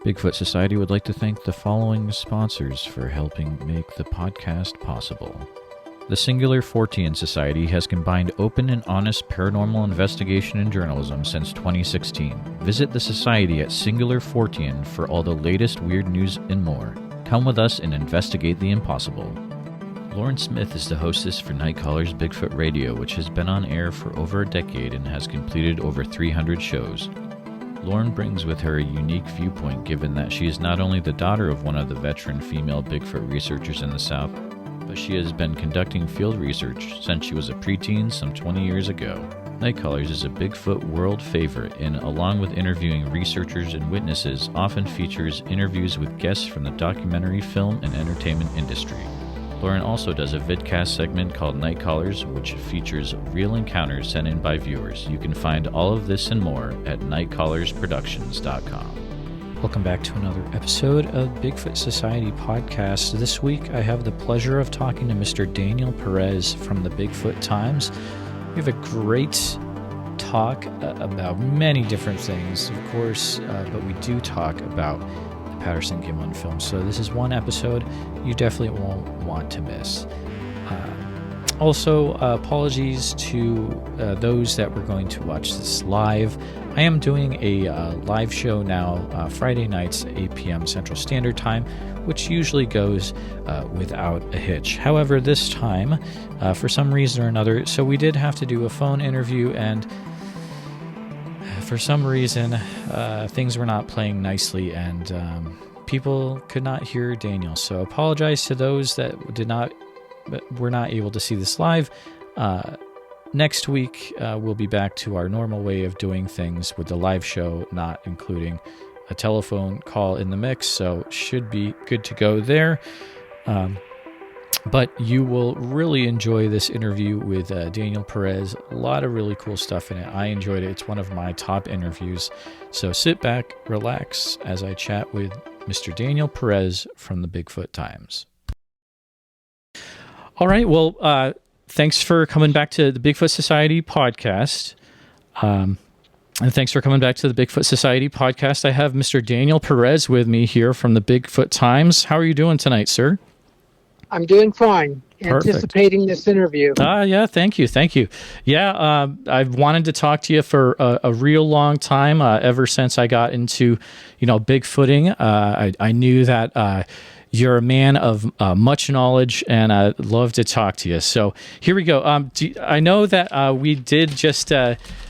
Bigfoot Society would like to thank the following sponsors for helping make the podcast possible. The Singular Fortean Society has combined open and honest paranormal investigation and journalism since 2016. Visit the Society at Singular Fortean for all the latest weird news and more. Come with us and investigate the impossible. Lauren Smith is the hostess for Nightcaller's Bigfoot Radio, which has been on air for over a decade and has completed over 300 shows. Lauren brings with her a unique viewpoint given that she is not only the daughter of one of the veteran female Bigfoot researchers in the South, but she has been conducting field research since she was a preteen some 20 years ago. Nightcallers is a Bigfoot world favorite and, along with interviewing researchers and witnesses, often features interviews with guests from the documentary, film, and entertainment industry. Lauren also does a vidcast segment called Nightcallers, which features real encounters sent in by viewers. You can find all of this and more at nightcallersproductions.com. Welcome back to another episode of Bigfoot Society podcast. This week I have the pleasure of talking to Mr. Daniel Perez from the Bigfoot Times. We have a great talk about many different things, of course, but we do talk about Patterson Gimlin film. So this is one episode you definitely won't want to miss. Also, apologies to those that were going to watch this live. I am doing a live show now, Friday nights, 8 p.m. Central Standard Time, which usually goes without a hitch. However, this time, for some reason or another, so we did have to do a phone interview, and for some reason, things were not playing nicely, and people could not hear Daniel. So apologize to those that were not able to see this live. Next week, we'll be back to our normal way of doing things with the live show, not including a telephone call in the mix. So should be good to go there. But you will really enjoy this interview with Daniel Perez. A lot of really cool stuff in it. I enjoyed it. It's one of my top interviews. So sit back, relax as I chat with Mr. Daniel Perez from the Bigfoot Times. All right. Well, thanks for coming back to the Bigfoot Society podcast. And thanks for coming back to the Bigfoot Society podcast. I have Mr. Daniel Perez with me here from the Bigfoot Times. How are you doing tonight, sir? I'm doing fine. Perfect. Anticipating this interview. Yeah, thank you. Yeah, I've wanted to talk to you for a real long time, ever since I got into, Bigfooting. I knew that you're a man of much knowledge, and I'd love to talk to you. So here we go. I know that we did just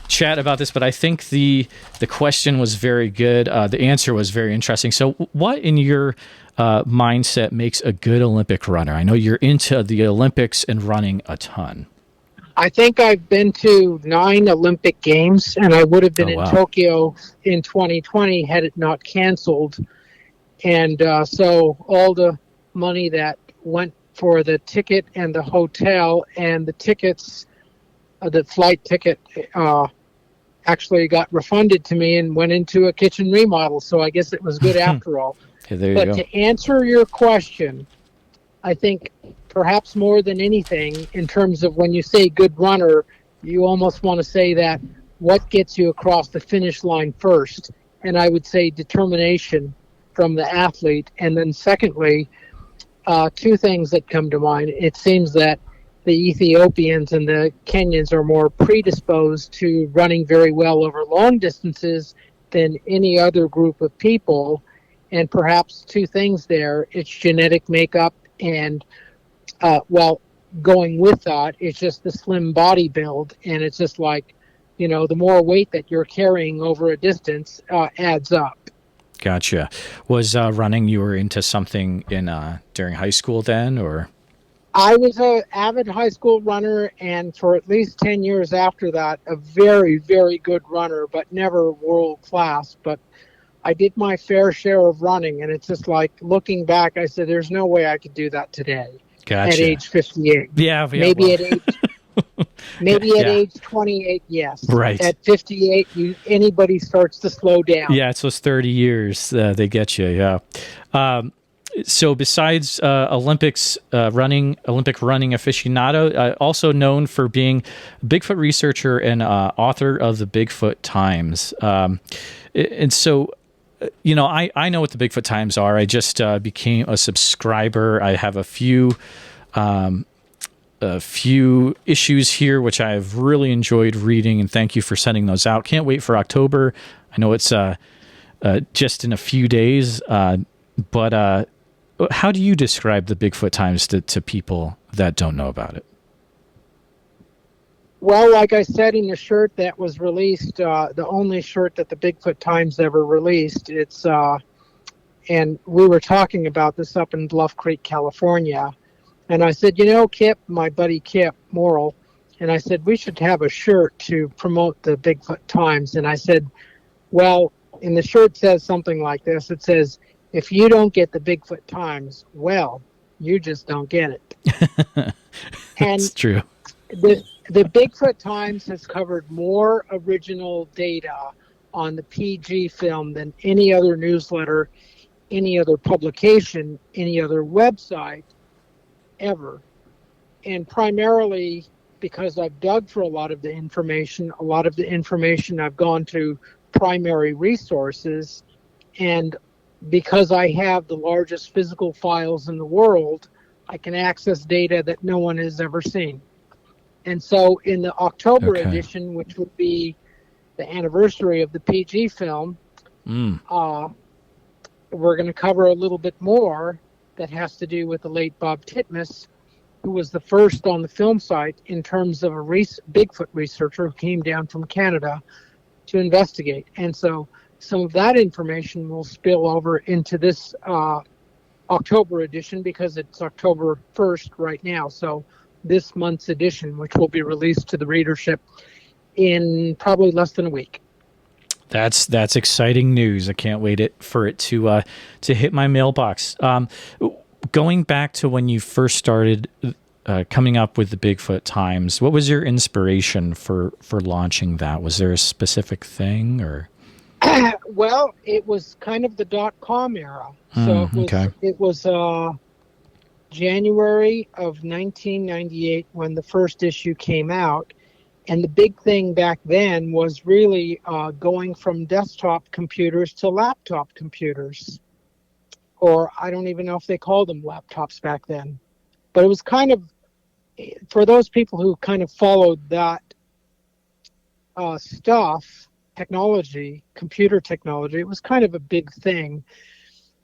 chat about this, but I think the question was very good. The answer was very interesting. So what in your mindset makes a good Olympic runner? I know you're into the Olympics and running a ton. I think I've been to 9 Olympic Games, and I would have been in Tokyo in 2020 had it not canceled. And so all the money that went for the ticket and the hotel and the tickets, the flight ticket, actually got refunded to me and went into a kitchen remodel. So I guess it was good after all. Okay, there you but go. To answer your question, I think perhaps more than anything, in terms of when you say good runner, you almost want to say that what gets you across the finish line first. And I would say determination from the athlete. And then secondly, 2 things that come to mind. It seems that the Ethiopians and the Kenyans are more predisposed to running very well over long distances than any other group of people. And perhaps 2 things there. It's genetic makeup and, going with that, it's just the slim body build. And it's just like, the more weight that you're carrying over a distance adds up. Gotcha. Was running, you were into something during high school then, or? I was an avid high school runner, and for at least 10 years after that, a very, very good runner, but never world class. But I did my fair share of running, and it's just like looking back, I said, there's no way I could do that today. Gotcha. At age 58. Yeah. Maybe at age 28, yes. Right. At 58, anybody starts to slow down. Yeah, it's those 30 years they get you, yeah. So besides Olympic running aficionado, also known for being a Bigfoot researcher and author of the Bigfoot Times. And so I know what the Bigfoot Times are. I just became a subscriber. I have a few issues here, which I've really enjoyed reading, and thank you for sending those out. Can't wait for October. I know it's just in a few days, but how do you describe the Bigfoot Times to people that don't know about it? Well, like I said in the shirt that was released, the only shirt that the Bigfoot Times ever released, and we were talking about this up in Bluff Creek, California. And I said, Kip, my buddy Kip Morrill, and I said, we should have a shirt to promote the Bigfoot Times. And I said, well, and the shirt says something like this. It says, if you don't get the Bigfoot Times, well, you just don't get it. That's true. The Bigfoot Times has covered more original data on the PG film than any other newsletter, any other publication, any other website ever. And primarily because I've dug for a lot of the information I've gone to primary resources, and because I have the largest physical files in the world, I can access data that no one has ever seen. And so in the October edition, which would be the anniversary of the PG film, we're going to cover a little bit more that has to do with the late Bob Titmus, who was the first on the film site in terms of a Bigfoot researcher who came down from Canada to investigate. And so some of that information will spill over into this October edition because it's October 1st right now. So this month's edition, which will be released to the readership in probably less than a week. That's exciting news. I can't wait for it to hit my mailbox. Going back to when you first started coming up with the Bigfoot Times, what was your inspiration for launching that? Was there a specific thing, or? Well, it was kind of the .com era. So it was January of 1998 when the first issue came out. And the big thing back then was really going from desktop computers to laptop computers. Or I don't even know if they called them laptops back then. But it was kind of, for those people who kind of followed that technology, computer technology, it was kind of a big thing.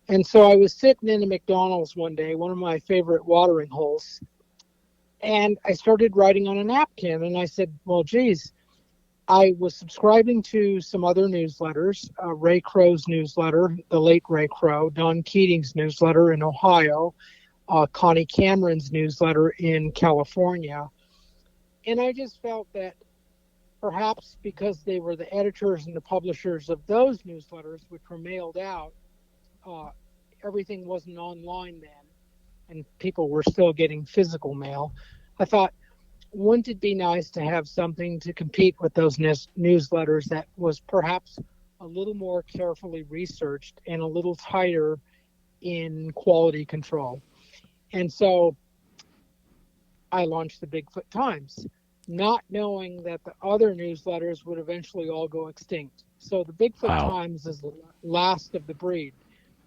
And so I was sitting in a McDonald's one day, one of my favorite watering holes, and I started writing on a napkin. And I said, well, geez, I was subscribing to some other newsletters, Ray Crow's newsletter, the late Ray Crow, Don Keating's newsletter in Ohio, Connie Cameron's newsletter in California. And I just felt that perhaps because they were the editors and the publishers of those newsletters, which were mailed out, everything wasn't online then, and people were still getting physical mail. I thought, wouldn't it be nice to have something to compete with those newsletters that was perhaps a little more carefully researched and a little tighter in quality control? And so I launched the Bigfoot Times, not knowing that the other newsletters would eventually all go extinct. So the Bigfoot Times is the last of the breed.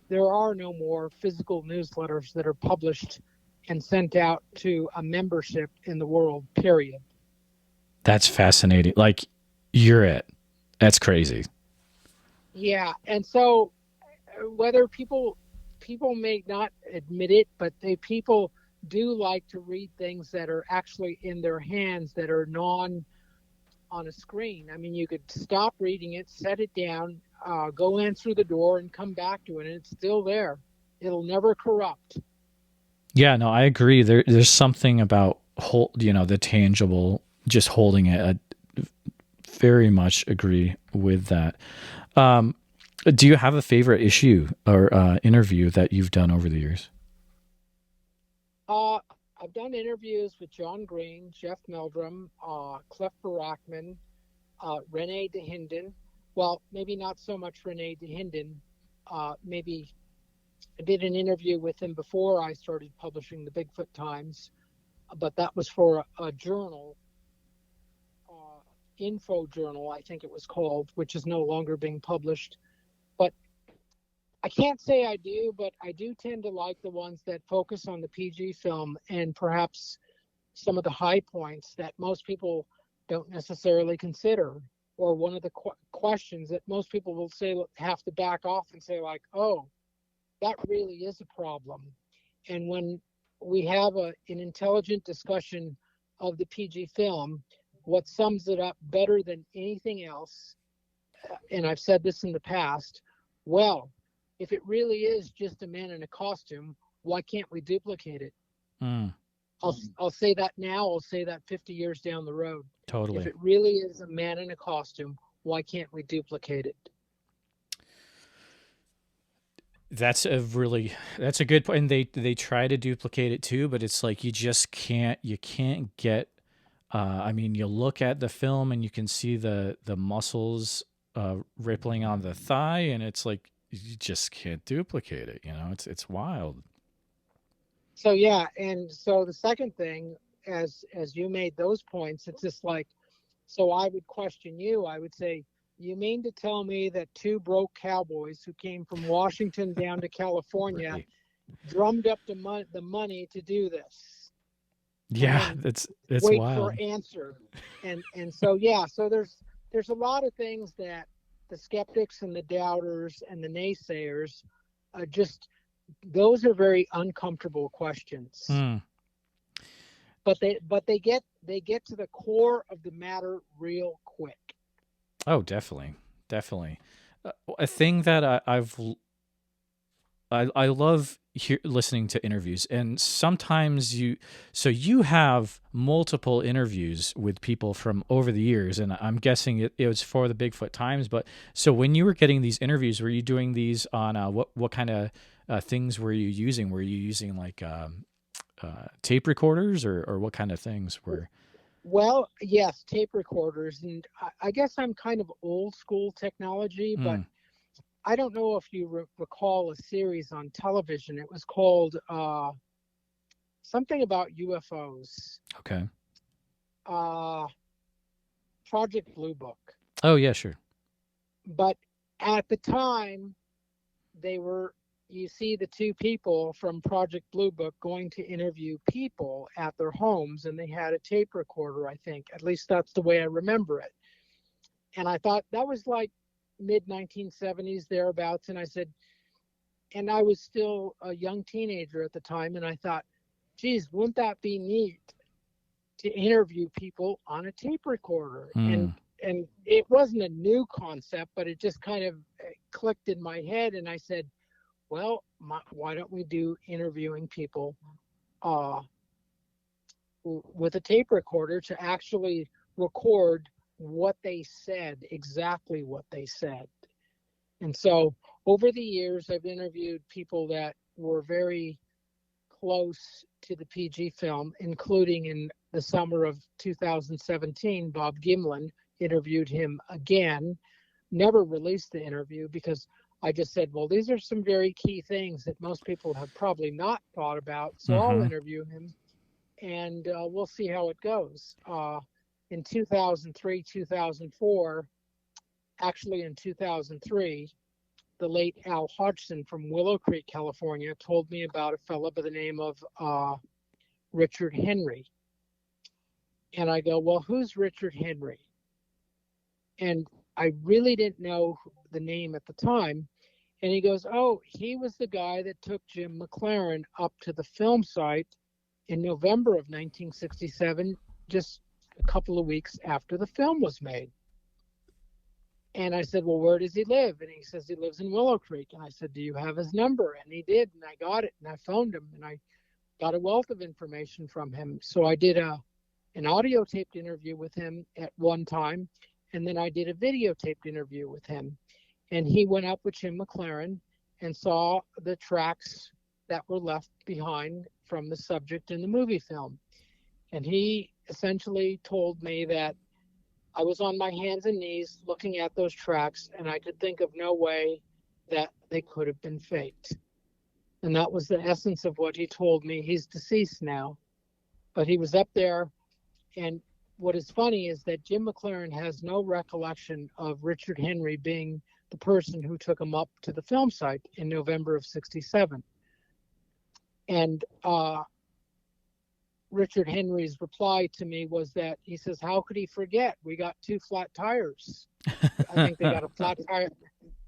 There are no more physical newsletters that are published and sent out to a membership in the world, period. That's fascinating. Like, you're it. That's crazy. Yeah. And so whether people may not admit it, but people do like to read things that are actually in their hands that are on a screen. I mean, you could stop reading it, set it down, go in through the door and come back to it, and it's still there. It'll never corrupt. Yeah, no, I agree. There's something about the tangible, just holding it. I very much agree with that. Do you have a favorite issue or interview that you've done over the years? I've done interviews with John Green, Jeff Meldrum, Clef Barackman, Renee DeHinden. Well, maybe not so much Renee DeHinden. Maybe I did an interview with him before I started publishing the Bigfoot Times, but that was for a journal, Info Journal, I think it was called, which is no longer being published. But I can't say I do, but I do tend to like the ones that focus on the PG film and perhaps some of the high points that most people don't necessarily consider, or one of the questions that most people will say have to back off and say like, oh, that really is a problem. And when we have an intelligent discussion of the PG film, what sums it up better than anything else, and I've said this in the past, well, if it really is just a man in a costume, why can't we duplicate it? Mm, I'll say that now. I'll say that 50 years down the road. totally. If it really is a man in a costume, why can't we duplicate it? That's a good point. And they try to duplicate it too, but it's like you can't get. I mean, you look at the film and you can see the muscles rippling on the thigh, and it's like you just can't duplicate it. You know, it's wild. So yeah, and so the second thing, as you made those points, it's just like, so I would question you. I would say, you mean to tell me that two broke cowboys who came from Washington down to California Right. drummed up the money to do this? Yeah, And it's wait wild. for answer. And so yeah, so there's a lot of things that the skeptics and the doubters and the naysayers just, those are very uncomfortable questions. Mm. But they get to the core of the matter real quick. Oh, definitely. A thing that I love listening to interviews, and sometimes you have multiple interviews with people from over the years, and I'm guessing it was for the Bigfoot Times. But so when you were getting these interviews, were you doing these on what kind of things were you using? Were you using like tape recorders, or what kind of things were? Well, yes, tape recorders, and I guess I'm kind of old school technology, but I don't know if you recall a series on television. It was called something about UFOs. Okay. Project Blue Book. Oh yeah, sure. But at the time, you see the two people from Project Blue Book going to interview people at their homes, and they had a tape recorder, I think. At least that's the way I remember it. And I thought that was like mid-1970s, thereabouts. And I said, and I was still a young teenager at the time, and I thought, geez, wouldn't that be neat to interview people on a tape recorder? And it wasn't a new concept, but it just kind of clicked in my head, and I said, well, why don't we do interviewing people with a tape recorder to actually record what they said, exactly what they said. And so over the years, I've interviewed people that were very close to the PG film, including in the summer of 2017, Bob Gimlin, interviewed him again, never released the interview because I just said, well, these are some very key things that most people have probably not thought about. So I'll interview him, and we'll see how it goes. In 2003, 2004, actually in 2003, the late Al Hodgson from Willow Creek, California, told me about a fellow by the name of Richard Henry. And I go, well, who's Richard Henry? And I really didn't know the name at the time. And he goes, oh, he was the guy that took Jim McLaren up to the film site in November of 1967, just a couple of weeks after the film was made. And I said, well, where does he live? And he says he lives in Willow Creek. And I said, do you have his number? And he did. And I got it. And I phoned him. And I got a wealth of information from him. So I did an audio taped interview with him at one time. And then I did a videotaped interview with him. And he went up with Jim McLaren and saw the tracks that were left behind from the subject in the movie film. And he essentially told me that I was on my hands and knees looking at those tracks, and I could think of no way that they could have been faked. And that was the essence of what he told me. He's deceased now, but he was up there. And what is funny is that Jim McLaren has no recollection of Richard Henry being the person who took him up to the film site in November of '67. And Richard Henry's reply to me was that he says, how could he forget? We got 2 flat tires. I think they got a flat tire.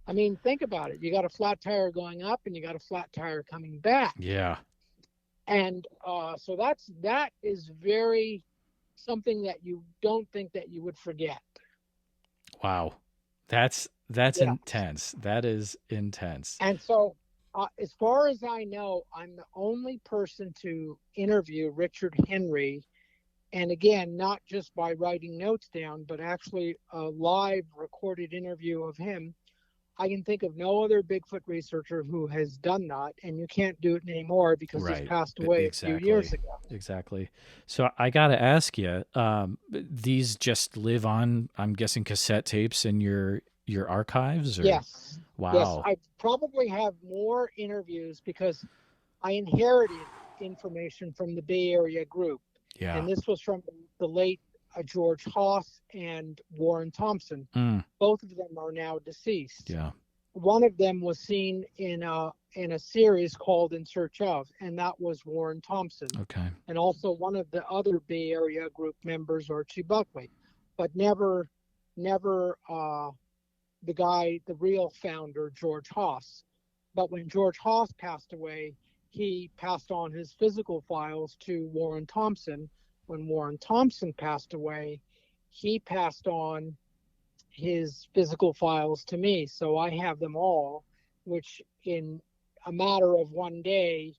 I mean, think about it. You got a flat tire going up and you got a flat tire coming back. Yeah. And so that is very something that you don't think that you would forget. Wow. That's intense. That is intense. And so as far as I know, I'm the only person to interview Richard Henry. And again, not just by writing notes down, but actually a live recorded interview of him. I can think of no other Bigfoot researcher who has done that, and you can't do it anymore because he's passed away a few years ago. Exactly. So I got to ask you, these just live on, I'm guessing, cassette tapes in your archives? Or? Yes. Wow. Yes, I probably have more interviews because I inherited information from the Bay Area group. Yeah. And this was from the late George Haas and Warren Thompson. Both of them are now deceased. Yeah. One of them was seen in a series called In Search Of, and that was Warren Thompson. Okay. And also one of the other Bay Area group members, Archie Buckley, but never the real founder, George Haas. But when George Haas passed away, he passed on his physical files to Warren Thompson. When Warren Thompson passed away, he passed on his physical files to me. So I have them all, which in a matter of one day,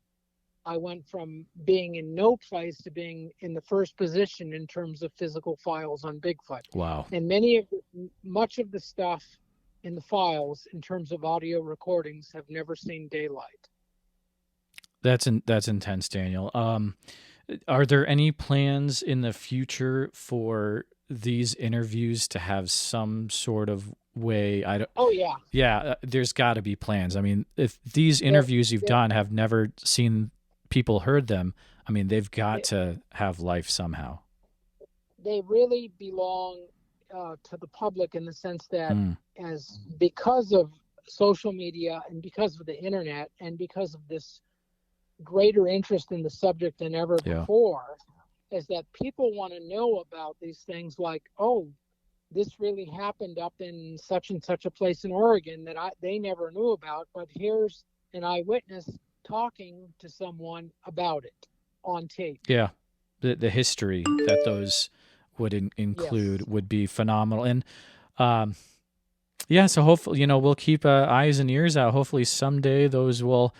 I went from being in no place to being in the first position in terms of physical files on Bigfoot. Wow. And much of the stuff in the files in terms of audio recordings have never seen daylight. That's intense, Daniel. Are there any plans in the future for these interviews to have some sort of way? Oh yeah. Yeah, there's got to be plans. I mean, if these interviews you've done have never seen people heard them, I mean, they've got to have life somehow. They really belong to the public in the sense that because of social media and because of the internet and because of this greater interest in the subject than ever before, is that people want to know about these things like, oh, this really happened up in such and such a place in Oregon that they never knew about, but here's an eyewitness talking to someone about it on tape. Yeah, the history that those would include would be phenomenal. And so hopefully, we'll keep eyes and ears out. Hopefully someday those will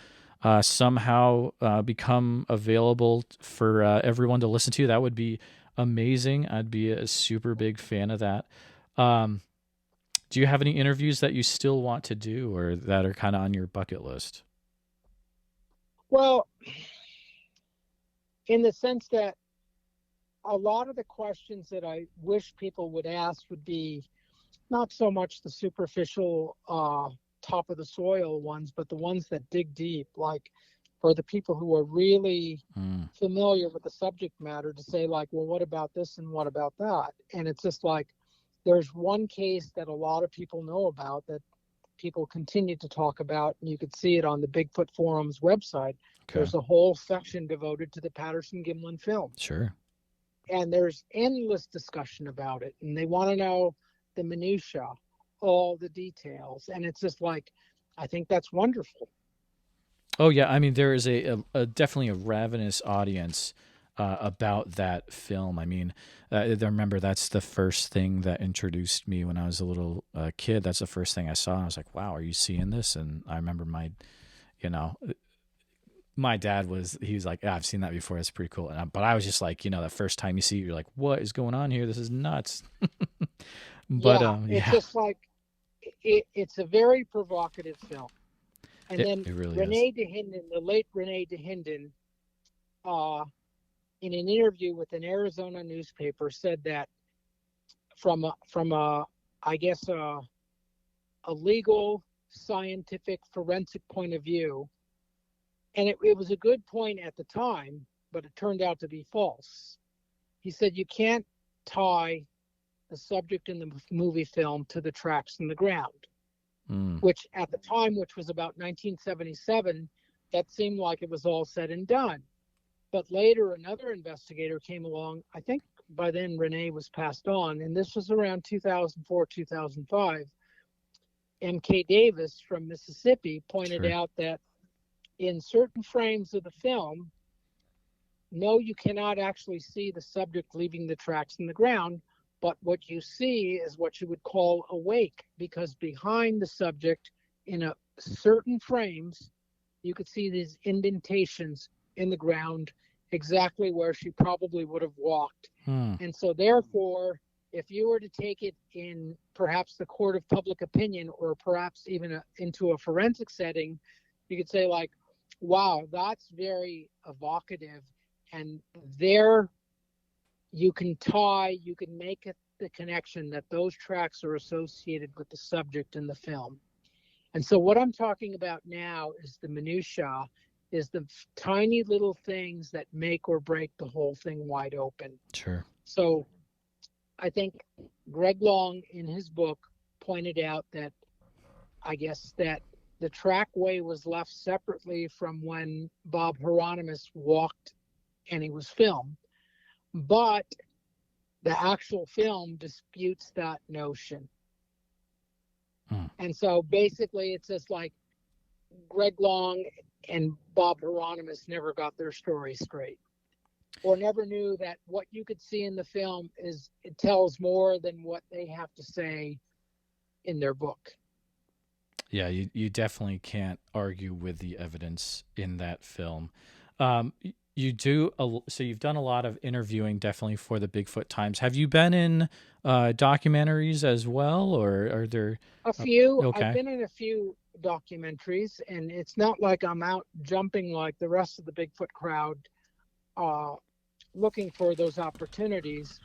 somehow become available for everyone to listen to. That would be amazing. I'd be a super big fan of that. Do you have any interviews that you still want to do or that are kind of on your bucket list? Well, in the sense that a lot of the questions that I wish people would ask would be not so much the superficial top of the soil ones, but the ones that dig deep, like for the people who are really familiar with the subject matter, to say like, well, what about this and what about that? And it's just like, there's one case that a lot of people know about that people continue to talk about, and you could see it on the Bigfoot Forum's website. Okay. There's a whole section devoted to the Patterson-Gimlin film. Sure. And there's endless discussion about it, and they want to know the minutia, all the details, and it's just like, I think that's wonderful. Oh yeah, I mean, there is a definitely a ravenous audience about that film. I mean, I remember that's the first thing that introduced me when I was a little kid. That's the first thing I saw. I was like, wow, are you seeing this? And I remember my dad he was like, I've seen that before. That's pretty cool. But I was just like, the first time you see it, you're like, what is going on here? This is nuts. But it's just like, it's a very provocative film. And then it really Renee DeHinden, the late Renee DeHinden, in an interview with an Arizona newspaper, said that from a legal, scientific, forensic point of view, and it was a good point at the time, but it turned out to be false. He said you can't tie the subject in the movie film to the tracks in the ground. which at the time, which was about 1977, that seemed like it was all said and done. But later, another investigator came along. I think by then Renee was passed on, and this was around 2004, 2005. M.K. Davis from Mississippi pointed out that in certain frames of the film, no, you cannot actually see the subject leaving the tracks in the ground, but what you see is what you would call a wake, because behind the subject in a certain frames, you could see these indentations in the ground exactly where she probably would have walked. And so therefore, if you were to take it in perhaps the court of public opinion, or perhaps even into a forensic setting, you could say like, wow, that's very evocative. And there you can make the connection that those tracks are associated with the subject in the film. And so what I'm talking about now is the minutia, is the tiny little things that make or break the whole thing wide open. Sure. So I think Greg Long in his book pointed out that I guess that the trackway was left separately from when Bob Hieronymus walked and he was filmed. But the actual film disputes that notion. And so basically it's just like Greg Long and Bob Hieronymus never got their story straight, or never knew that what you could see in the film it tells more than what they have to say in their book. Yeah, you definitely can't argue with the evidence in that film. You do, so you've done a lot of interviewing definitely for the Bigfoot Times. Have you been in documentaries as well, or are there a few? Okay. I've been in a few documentaries, and it's not like I'm out jumping like the rest of the Bigfoot crowd looking for those opportunities,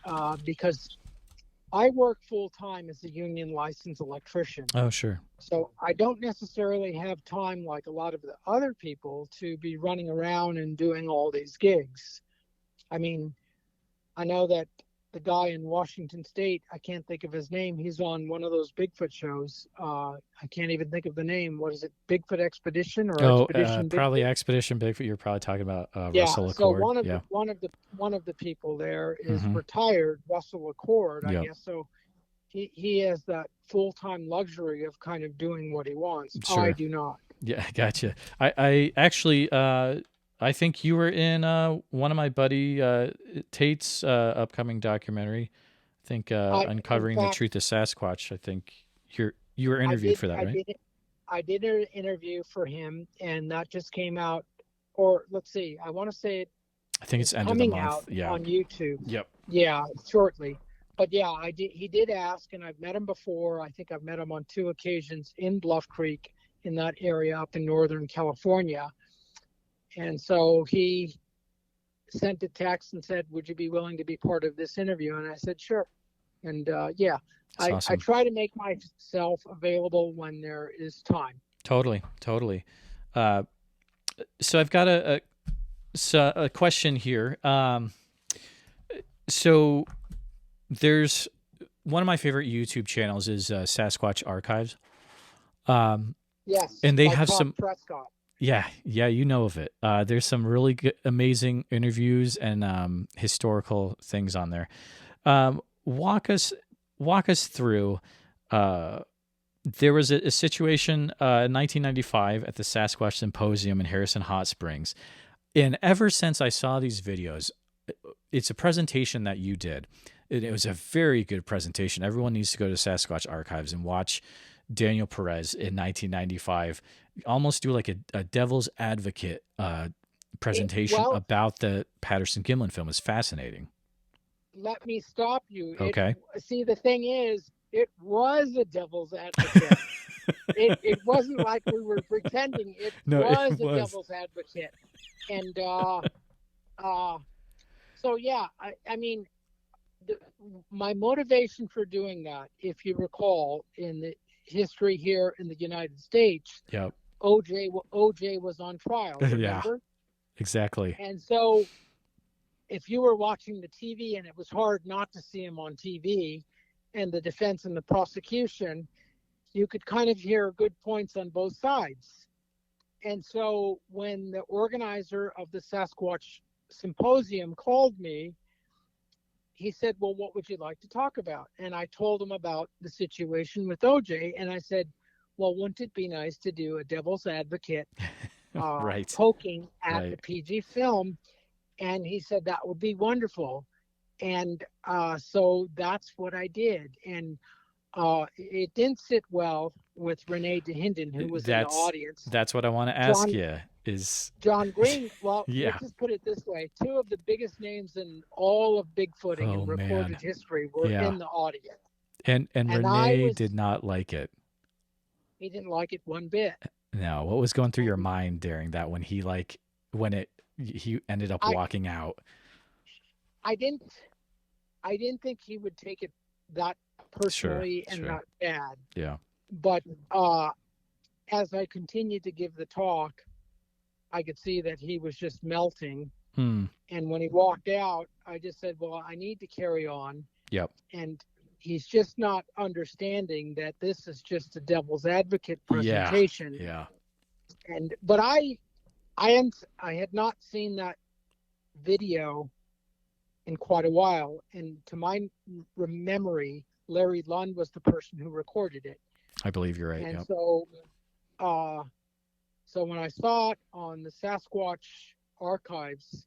because I work full time as a union licensed electrician. Oh, sure. So I don't necessarily have time like a lot of the other people to be running around and doing all these gigs. I mean, I know that the guy in Washington State, I can't think of his name. He's on one of those Bigfoot shows. I can't even think of the name. What is it? Bigfoot Expedition or Expedition? Probably Expedition Bigfoot. You're probably talking about Russell Accord. So one of the people there is retired, Russell Accord, I guess. So he has that full-time luxury of kind of doing what he wants. Sure. I do not. Yeah, gotcha. I actually I think you were in one of my buddy Tate's upcoming documentary. I think Uncovering the Truth of Sasquatch. I think you were interviewed for that, right? I did an interview for him, and that just came out. Or let's see, I want to say I think it's end of the month. Out on YouTube. Yep. Yeah, shortly. But yeah, he did ask, and I've met him before. I think I've met him on 2 occasions in Bluff Creek in that area up in Northern California. And so he sent a text and said, would you be willing to be part of this interview? And I said, sure. And awesome. I try to make myself available when there is time. Totally. So I've got a question here. So there's one of my favorite YouTube channels is Sasquatch Archives. Yes. And they have some Prescott. Yeah, you know of it. There's some really good, amazing interviews and historical things on there. Walk us through. There was a situation in 1995 at the Sasquatch Symposium in Harrison Hot Springs, and ever since I saw these videos, it's a presentation that you did. It was a very good presentation. Everyone needs to go to Sasquatch Archives and watch Daniel Perez in 1995 almost do like a devil's advocate presentation about the Patterson-Gimlin film. Is fascinating. Let me stop you. Okay. See, the thing is, it was a devil's advocate. it wasn't like we were pretending. It was a devil's advocate. And so, yeah, I mean, my motivation for doing that, if you recall, in the history here in the United States, yep. OJ was on trial, remember? Yeah, exactly. And so if you were watching the TV, and it was hard not to see him on TV, and the defense and the prosecution, you could kind of hear good points on both sides. And so when the organizer of the Sasquatch Symposium called me, he said, well, what would you like to talk about? And I told him about the situation with OJ. And I said, well, wouldn't it be nice to do a devil's advocate Right. poking at Right. the PG film? And he said, that would be wonderful. And so that's what I did. And it didn't sit well with Renee DeHinden, who was in the audience. That's what I want to ask you is John Green. Well, yeah. let's just put it this way. Two of the biggest names in all of Bigfooting in recorded history were in the audience. And Renee did not like it. He didn't like it one bit. No. What was going through your mind during that when he ended up walking out? I didn't think he would take it that personally and not bad. Yeah. But as I continued to give the talk, I could see that he was just melting. And when he walked out, I just said, well, I need to carry on. Yep. And he's just not understanding that this is just a devil's advocate presentation. Yeah. But I had not seen that video in quite a while. And to my memory, Larry Lund was the person who recorded it. I believe you're right. And so when I saw it on the Sasquatch archives,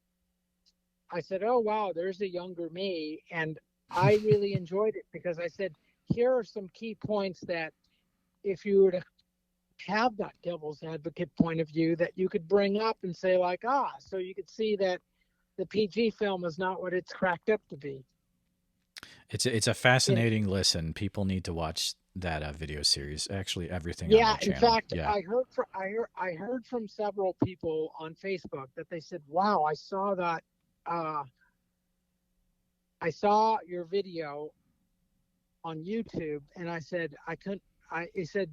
I said, oh, wow, there's a younger me. And I really enjoyed it because I said, here are some key points that if you were to have that devil's advocate point of view that you could bring up and say like, so you could see that the PG film is not what it's cracked up to be. It's a fascinating listen. People need to watch that video series. Actually, everything. Yeah, on the channel. In fact, I heard from several people on Facebook that they said, "Wow, I saw that. I saw your video on YouTube," and I said, He said,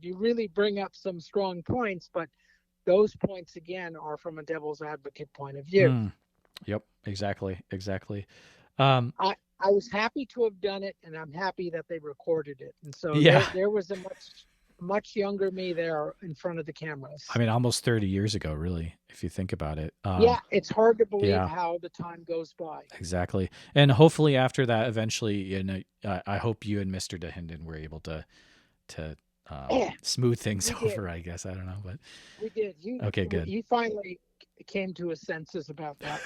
"You really bring up some strong points, but those points again are from a devil's advocate point of view." Yep, exactly. I was happy to have done it, and I'm happy that they recorded it. And so there was a much younger me there in front of the cameras. I mean, almost 30 years ago, really, if you think about it. It's hard to believe how the time goes by. Exactly. And hopefully after that, eventually, I hope you and Mr. DeHinden were able to smooth things over, I guess. I don't know, but we did. Okay, good. He finally came to his senses about that.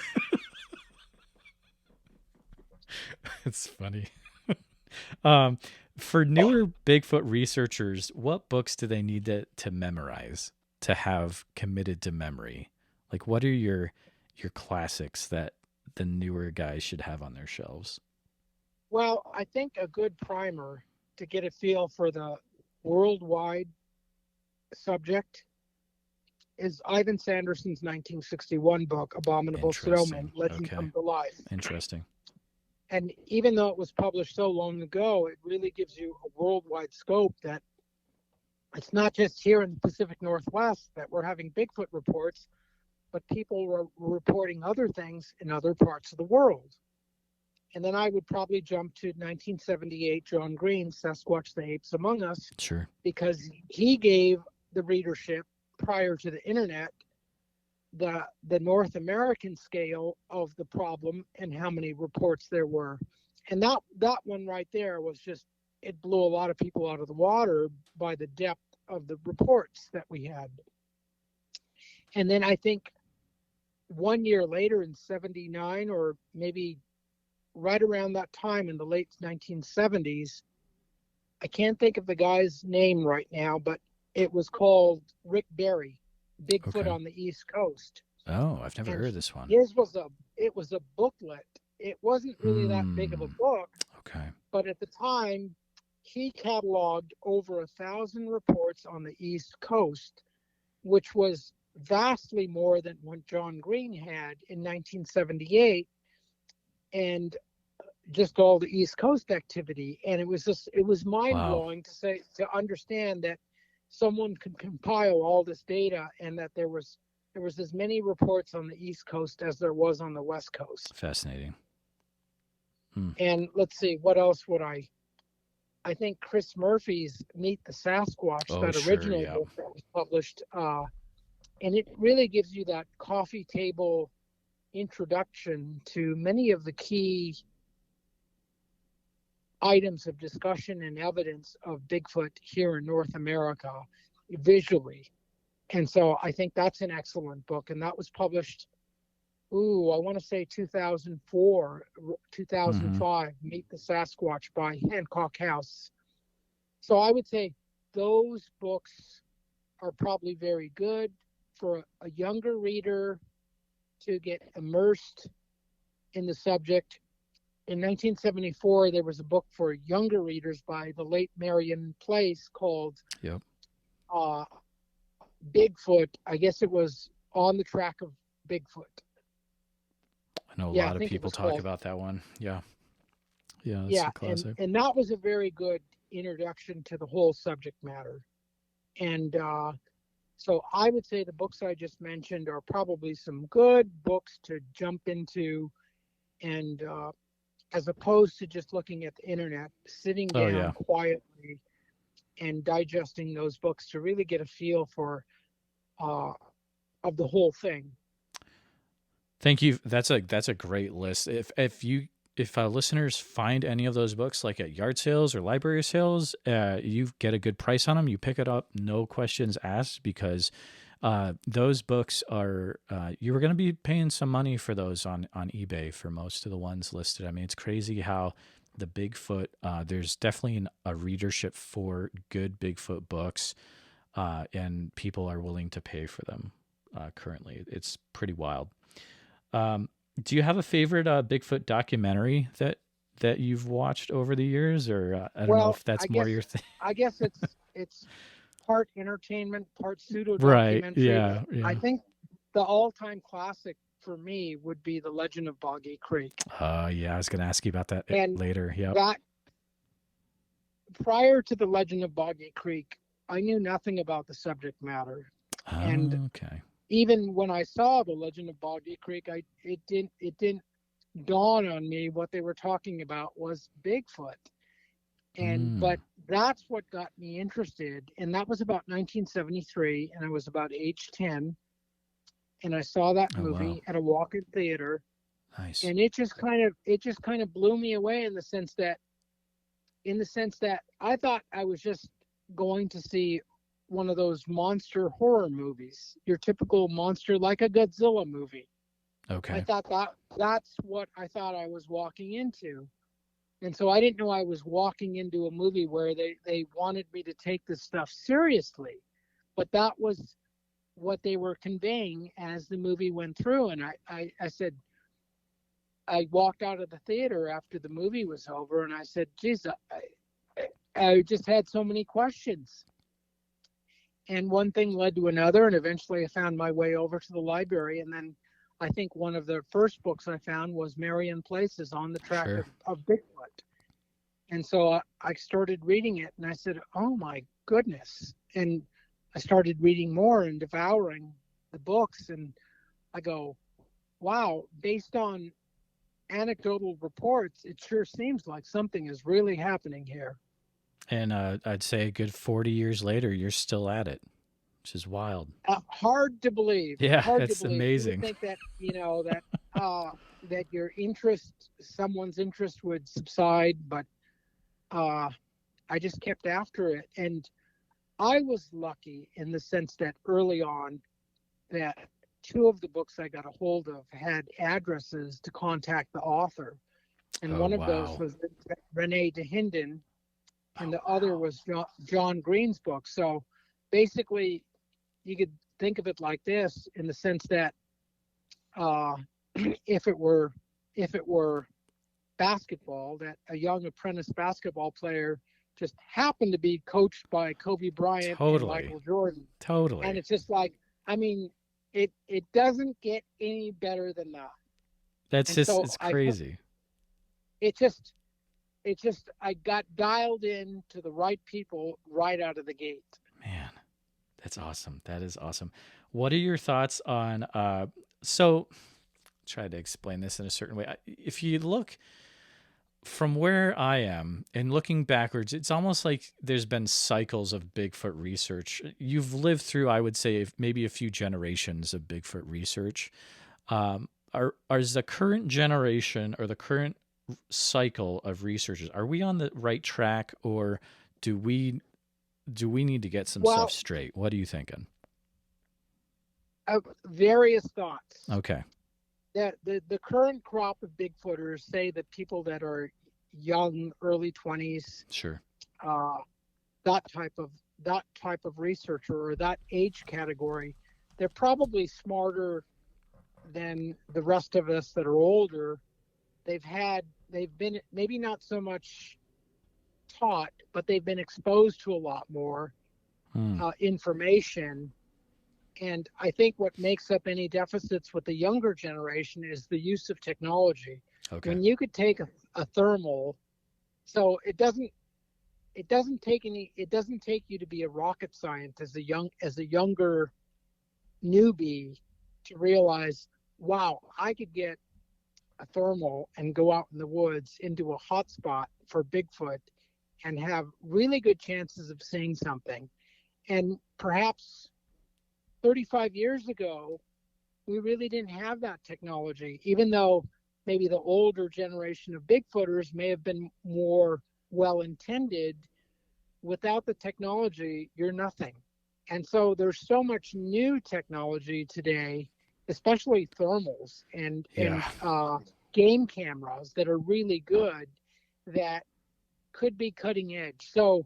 It's funny. For newer Bigfoot researchers, what books do they need to memorize to have committed to memory? Like, what are your classics that the newer guys should have on their shelves? Well, I think a good primer to get a feel for the worldwide subject is Ivan Sanderson's 1961 book, Abominable Snowmen, Legend Come to Life. Interesting. And even though it was published so long ago, it really gives you a worldwide scope that it's not just here in the Pacific Northwest that we're having Bigfoot reports, but people were reporting other things in other parts of the world. And then I would probably jump to 1978, John Green's Sasquatch, the Apes Among Us. Sure. Because he gave the readership, prior to the internet, the North American scale of the problem and how many reports there were. And that one right there was just, it blew a lot of people out of the water by the depth of the reports that we had. And then I think 1 year later in 79, or maybe right around that time in the late 1970s, I can't think of the guy's name right now, but it was called Rick Berry, Bigfoot on the East Coast. Oh, I've never heard this one. It was a booklet. It wasn't really that big of a book. Okay. But at the time, he cataloged over 1,000 reports on the East Coast, which was vastly more than what John Green had in 1978, and just all the East Coast activity. And it was mind-blowing to understand that someone could compile all this data and that there was as many reports on the East Coast as there was on the West Coast. Fascinating. And let's see, what else would I I think Chris Murphy's Meet the Sasquatch, Oh, that sure, original yeah. book that was published, and it really gives you that coffee table introduction to many of the key items of discussion and evidence of Bigfoot here in North America visually. And so I think that's an excellent book. And that was published, I want to say 2004, 2005, Meet the Sasquatch by Hancock House. So I would say those books are probably very good for a younger reader to get immersed in the subject. In 1974, there was a book for younger readers by the late Marian called Bigfoot. I guess it was On the Track of Bigfoot. I know a lot of people talk about that one. Yeah. Yeah, that's a classic. And that was a very good introduction to the whole subject matter. And so I would say the books I just mentioned are probably some good books to jump into, and as opposed to just looking at the internet, sitting down quietly and digesting those books to really get a feel for of the whole thing. Thank you. That's a great list. If listeners find any of those books, like at yard sales or library sales, you get a good price on them. You pick it up, no questions asked, because those books are you were going to be paying some money for those on eBay for most of the ones listed. I mean, it's crazy how the Bigfoot. There's definitely a readership for good Bigfoot books, and people are willing to pay for them. Currently, it's pretty wild. Do you have a favorite Bigfoot documentary that you've watched over the years, or I don't know if that's more your thing? I guess it's part entertainment, part pseudo Right? documentary. Yeah. I think the all-time classic for me would be The Legend of Boggy Creek. Yeah, I was going to ask you about that later. Yeah. That prior to The Legend of Boggy Creek, I knew nothing about the subject matter, and okay. Even when I saw The Legend of Boggy Creek, it didn't dawn on me what they were talking about was Bigfoot. And but that's what got me interested, and that was about 1973, and I was about age 10, and I saw that movie at a walk-in theater. Nice. And it just kind of blew me away in the sense that I thought I was just going to see one of those monster horror movies, your typical monster, like a Godzilla movie. Okay. I thought that's what I thought I was walking into. And so I didn't know I was walking into a movie where they wanted me to take this stuff seriously. But that was what they were conveying as the movie went through. And I said, I walked out of the theater after the movie was over, and I said, geez, I just had so many questions. And one thing led to another, and eventually I found my way over to the library. And then I think one of the first books I found was Marian Place's On the Track of Bigfoot. And so I started reading it, and I said, oh my goodness. And I started reading more and devouring the books. And I go, wow, based on anecdotal reports, it sure seems like something is really happening here. And I'd say a good 40 years later, you're still at it, which is wild. Hard to believe. Yeah, that's amazing. You would think that, that your someone's interest would subside, but I just kept after it. And I was lucky in the sense that early on that two of the books I got a hold of had addresses to contact the author. And one of those was Renee DeHinden, and the other was John Green's book. So basically, you could think of it like this, in the sense that if it were basketball, that a young apprentice basketball player just happened to be coached by Kobe Bryant and Michael Jordan. Totally. And it's just like, I mean, it doesn't get any better than that. That's just, it's crazy. It just, I got dialed in to the right people right out of the gate. Man, that's awesome. That is awesome. What are your thoughts on, so try to explain this in a certain way. If you look, from where I am and looking backwards, it's almost like there's been cycles of Bigfoot research. You've lived through, I would say, maybe a few generations of Bigfoot research. Is the current generation or the current cycle of researchers, are we on the right track, or do we need to get some stuff straight? What are you thinking? Various thoughts. Okay. That the current crop of Bigfooters, say the people that are young, early 20s, sure, that type of researcher or that age category, they're probably smarter than the rest of us that are older. They've been maybe not so much taught, but they've been exposed to a lot more information. And I think what makes up any deficits with the younger generation is the use of technology. Okay. When you could take a thermal, so it doesn't take you to be a rocket scientist as a younger newbie to realize, wow, I could get a thermal and go out in the woods into a hot spot for Bigfoot and have really good chances of seeing something. And perhaps 35 years ago, we really didn't have that technology, even though maybe the older generation of Bigfooters may have been more well-intended. Without the technology, you're nothing. And so there's so much new technology today, especially thermals and game cameras that are really good, that could be cutting edge. So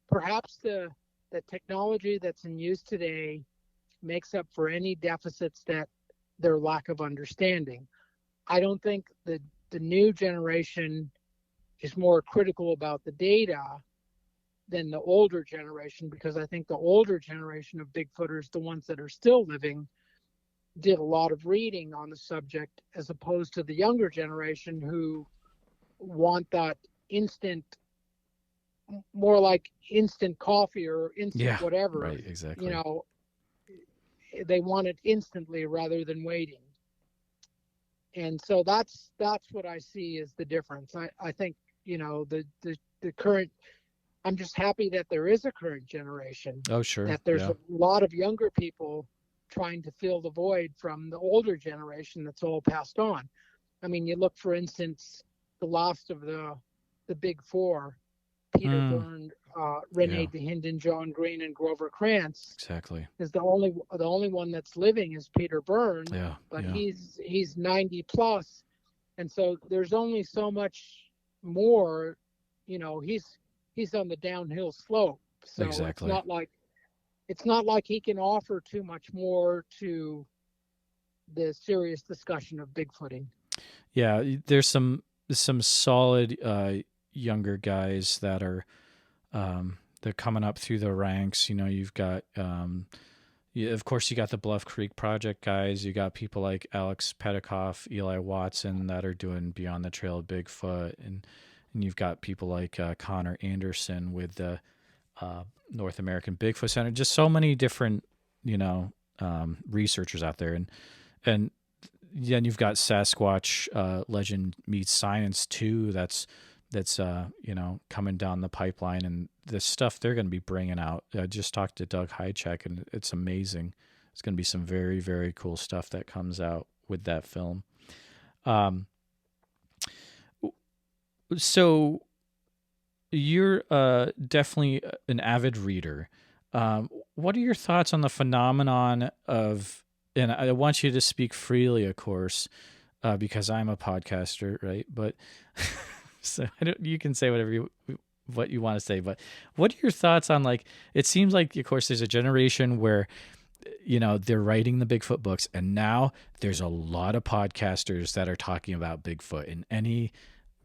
perhaps the technology that's in use today makes up for any deficits that their lack of understanding. I don't think the new generation is more critical about the data than the older generation, because I think the older generation of Bigfooters, the ones that are still living, did a lot of reading on the subject, as opposed to the younger generation who want that instant, more like instant coffee or instant whatever. Right, exactly. You know, they want it instantly rather than waiting. And so that's what I see as the difference. I think, the current, I'm just happy that there is a current generation. Oh, sure. That there's a lot of younger people trying to fill the void from the older generation that's all passed on. I mean, you look, for instance, the last of the big four, Peter Byrne, Rene DeHinden, John Green, and Grover Krantz. Exactly. Is the only one that's living is Peter Byrne. Yeah. But he's 90 plus, and so there's only so much more. He's on the downhill slope. So exactly. It's not like he can offer too much more to the serious discussion of Bigfooting. Yeah, there's some solid younger guys that are they're coming up through the ranks. You've got of course you got the Bluff Creek Project guys. You got people like Alex Petikoff, Eli Watson that are doing Beyond the Trail of Bigfoot, and you've got people like Connor Anderson with the North American Bigfoot Center. Just so many different researchers out there, and then you've got Sasquatch Legend Meets Science too. That's coming down the pipeline, and the stuff they're going to be bringing out. I just talked to Doug Hychek, and it's amazing. It's going to be some very, very cool stuff that comes out with that film. So you're definitely an avid reader. What are your thoughts on the phenomenon of, and I want you to speak freely, of course, because I'm a podcaster, right? But so you can say what you want to say, but what are your thoughts on, like, it seems like, of course, there's a generation where, they're writing the Bigfoot books, and now there's a lot of podcasters that are talking about Bigfoot, and any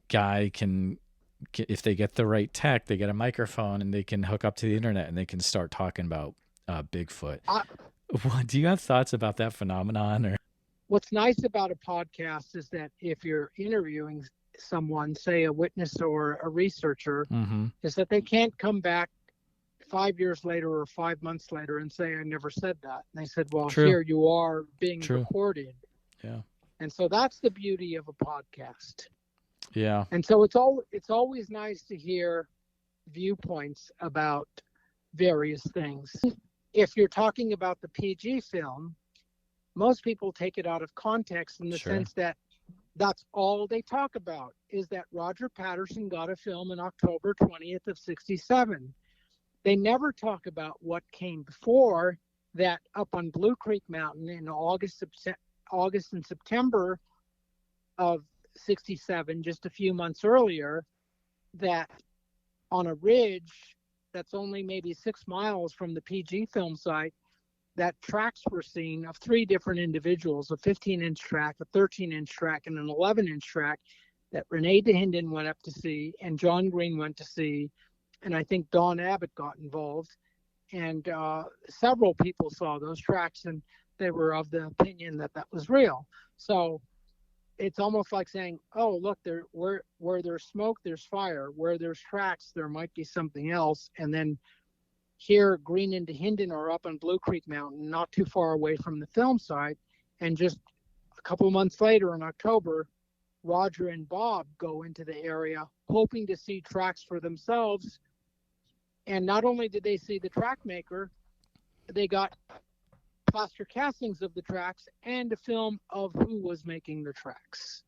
guy can, if they get the right tech, they get a microphone and they can hook up to the internet and they can start talking about Bigfoot. Do you have thoughts about that phenomenon? Or what's nice about a podcast is that if you're interviewing someone, say a witness or a researcher, is that they can't come back 5 years later or 5 months later and say, I never said that. And they said, well, True. Here you are being recorded. Yeah. And so that's the beauty of a podcast. Yeah. And so it's always nice to hear viewpoints about various things. If you're talking about the PG film, most people take it out of context in the Sure. sense that that's all they talk about is that Roger Patterson got a film in October 20th of 67. They never talk about what came before that up on Blue Creek Mountain in August and September of 67, just a few months earlier, that on a ridge that's only maybe 6 miles from the PG film site, that tracks were seen of 3 different individuals, a 15-inch track, a 13-inch track, and an 11-inch track that Renee DeHinden went up to see and John Green went to see, and I think Don Abbott got involved. And several people saw those tracks, and they were of the opinion that that was real. So it's almost like saying, oh, look, where there's smoke, there's fire. Where there's tracks, there might be something else. And then here, Green and DeHinden are up on Blue Creek Mountain, not too far away from the film site. And just a couple of months later in October, Roger and Bob go into the area hoping to see tracks for themselves. And not only did they see the track maker, they got plaster castings of the tracks and a film of who was making the tracks.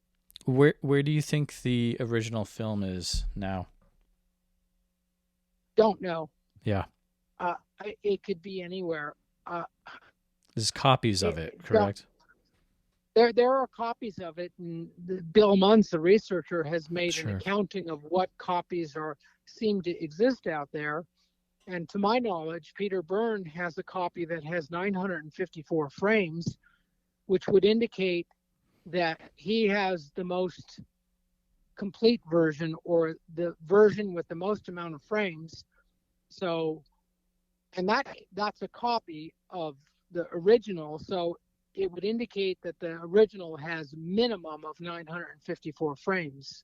Where do you think the original film is now? Don't know. Yeah. It could be anywhere. There's copies of it, correct? There are copies of it, and Bill Munns, the researcher, has made Sure. an accounting of what copies seem to exist out there. And to my knowledge, Peter Byrne has a copy that has 954 frames, which would indicate that he has the most complete version, or the version with the most amount of frames. So, and that's a copy of the original. So it would indicate that the original has minimum of 954 frames.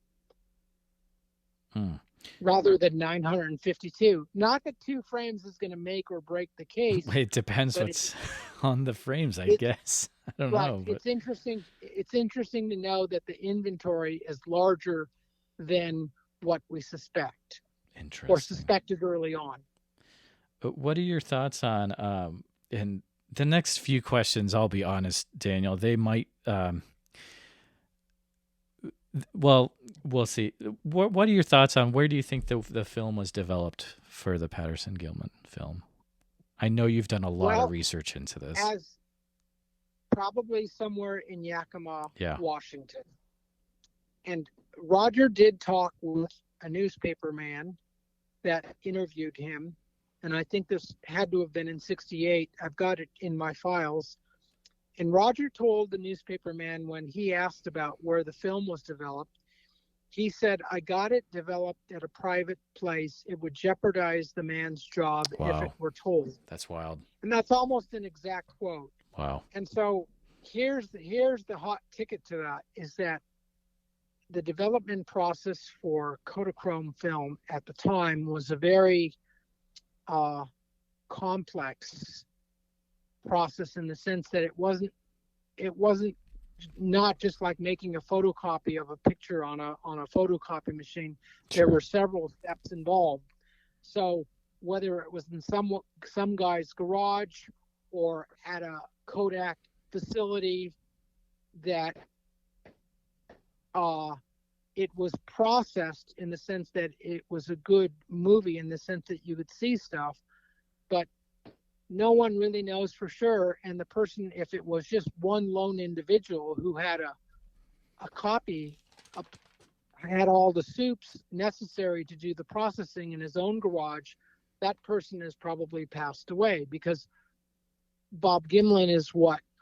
Rather than 952. Not that 2 frames is going to make or break the case. It depends what's on the frames, I guess. I don't know. But... It's interesting. It's interesting to know that the inventory is larger than what we suspect. Interesting. Or suspected early on. What are your thoughts on, and the next few questions, I'll be honest, Daniel, they might... well, we'll see. What are your thoughts on where do you think the film was developed for the Patterson-Gilman film? I know you've done a lot of research into this. As probably somewhere in Yakima, Washington. And Roger did talk with a newspaper man that interviewed him, and I think this had to have been in 68. I've got it in my files. And Roger told the newspaper man, when he asked about where the film was developed, he said, I got it developed at a private place. It would jeopardize the man's job if it were told. That's wild. And that's almost an exact quote. Wow. And so here's the hot ticket to that, is that the development process for Kodachrome film at the time was a very complex process, in the sense that it wasn't not just like making a photocopy of a picture on a photocopy machine. There were several steps involved. So whether it was in some guy's garage or at a Kodak facility, that it was processed in the sense that it was a good movie, in the sense that you could see stuff, but no one really knows for sure. And the person, if it was just one lone individual who had a copy, had all the soups necessary to do the processing in his own garage, that person has probably passed away, because Bob Gimlin is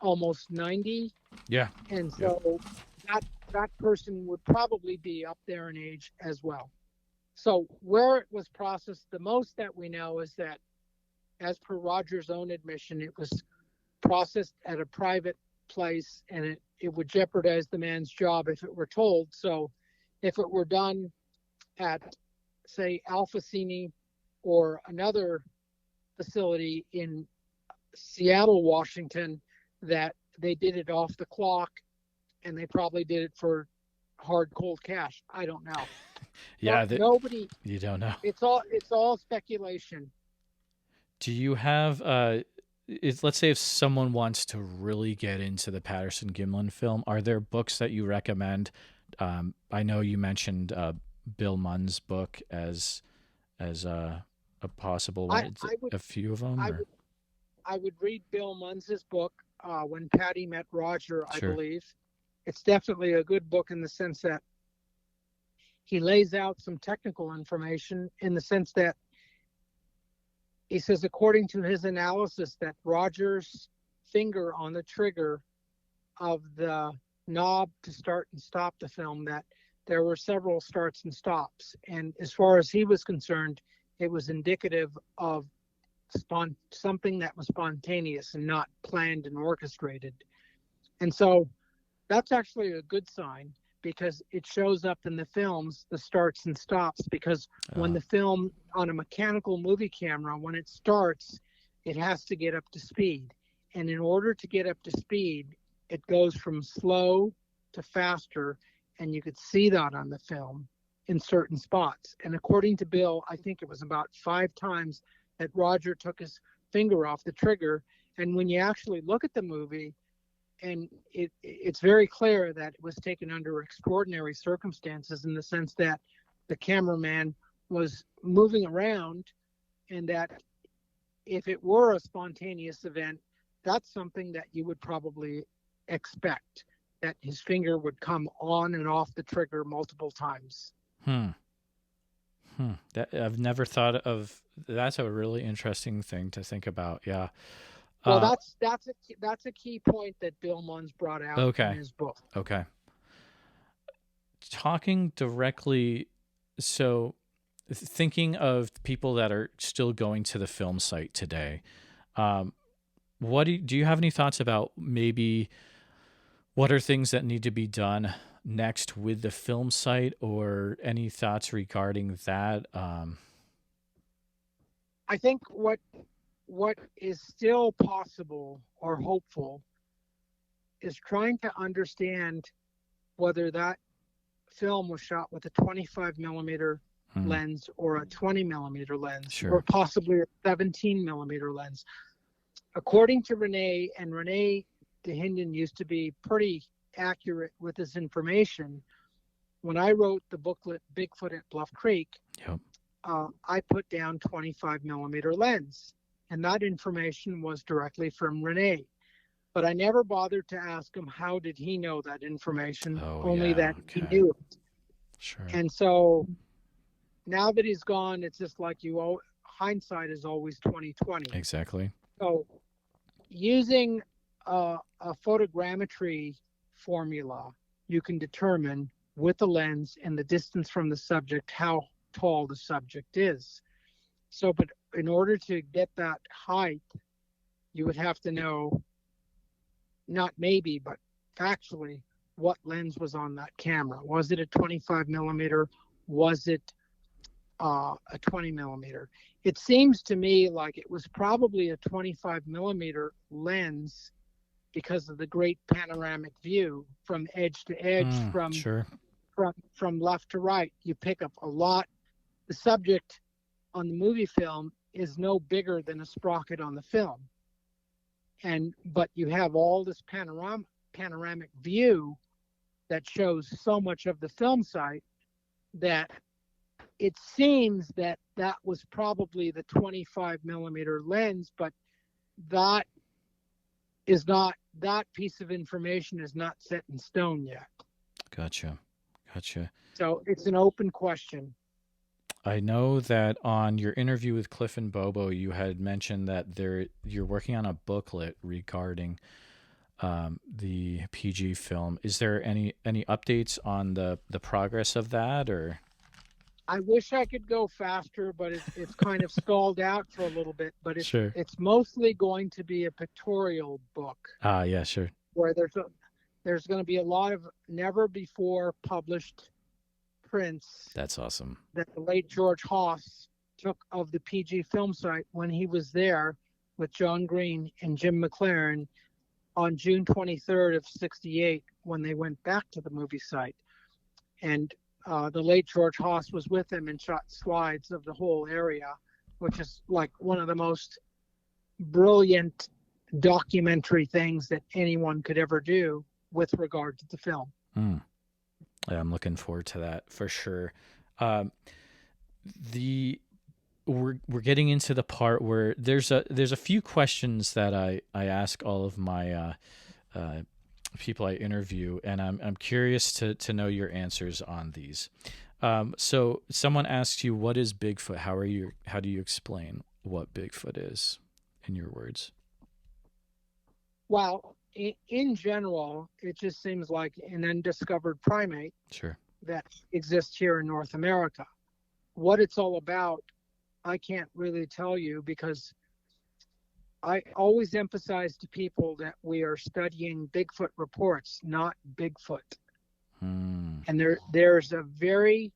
almost 90? Yeah. And so that person would probably be up there in age as well. So where it was processed, the most that we know is that, as per Roger's own admission, it was processed at a private place, and it would jeopardize the man's job if it were told. So if it were done at, say, Alpha Cine or another facility in Seattle, Washington, that they did it off the clock, and they probably did it for hard cold cash. I don't know. Yeah, Nobody. you don't know. It's all speculation. Do you have let's say if someone wants to really get into the Patterson Gimlin film, are there books that you recommend? I know you mentioned Bill Munn's book as a possible one. A few of them. I would read Bill Munn's book, When Patty Met Roger, I Sure. believe. It's definitely a good book in the sense that he lays out some technical information in the sense that he says, according to his analysis, that Roger's finger on the trigger of the knob to start and stop the film, that there were several starts and stops. And as far as he was concerned, it was indicative of something that was spontaneous and not planned and orchestrated. And so that's actually a good sign, because it shows up in the films, the starts and stops, because when the film on a mechanical movie camera, when it starts, it has to get up to speed. And in order to get up to speed, it goes from slow to faster, and you could see that on the film in certain spots. And according to Bill, I think it was about 5 times that Roger took his finger off the trigger. And when you actually look at the movie, and it's very clear that it was taken under extraordinary circumstances, in the sense that the cameraman was moving around, and that if it were a spontaneous event, that's something that you would probably expect, that his finger would come on and off the trigger multiple times. That I've never thought of. That's a really interesting thing to think about. Yeah. Well, that's a key point that Bill Munn's brought out in his book. Okay. Talking directly, so thinking of people that are still going to the film site today, what do you have any thoughts about maybe what are things that need to be done next with the film site, or any thoughts regarding that? I think what is still possible or hopeful is trying to understand whether that film was shot with a 25 millimeter lens or a 20 millimeter lens, or possibly a 17 millimeter lens. According to Renee, and Renee DeHinden used to be pretty accurate with this information, when I wrote the booklet Bigfoot at Bluff Creek, I put down 25 millimeter lens. And that information was directly from Renee. But I never bothered to ask him how did he know that information, that he knew it. Sure. And so now that he's gone, it's just like hindsight is always 20/20. Exactly. So using a photogrammetry formula, you can determine with the lens and the distance from the subject how tall the subject is. So, but in order to get that height, you would have to know, not maybe, but factually, what lens was on that camera. Was it a 25 millimeter? Was it a 20 millimeter? It seems to me like it was probably a 25 millimeter lens, because of the great panoramic view from edge to edge, from left to right. You pick up a lot. The subject on the movie film is no bigger than a sprocket on the film, but you have all this panoramic view that shows so much of the film site, that it seems that was probably the 25 millimeter lens, but that piece of information is not set in stone yet. Gotcha. So it's an open question. I know that on your interview with Cliff and Bobo, you had mentioned that you're working on a booklet regarding the PG film. Is there any updates on the progress of that, or? I wish I could go faster, but it's kind of stalled out for a little bit. But it's mostly going to be a pictorial book. Yeah, sure. Where there's going to be a lot of never before published prints. That's awesome. That the late George Haas took of the PG film site when he was there with John Green and Jim McLaren on June 23rd of '68, when they went back to the movie site. and the late George Haas was with him and shot slides of the whole area, which is like one of the most brilliant documentary things that anyone could ever do with regard to the film. Yeah, I'm looking forward to that for sure. We're getting into the part where there's a few questions that I ask all of my people I interview, and I'm curious to know your answers on these. So someone asks you, what is Bigfoot? How do you explain what Bigfoot is in your words? Well, in general, it just seems like an undiscovered primate Sure. that exists here in North America. What it's all about, I can't really tell you, because I always emphasize to people that we are studying Bigfoot reports, not Bigfoot. And there's a very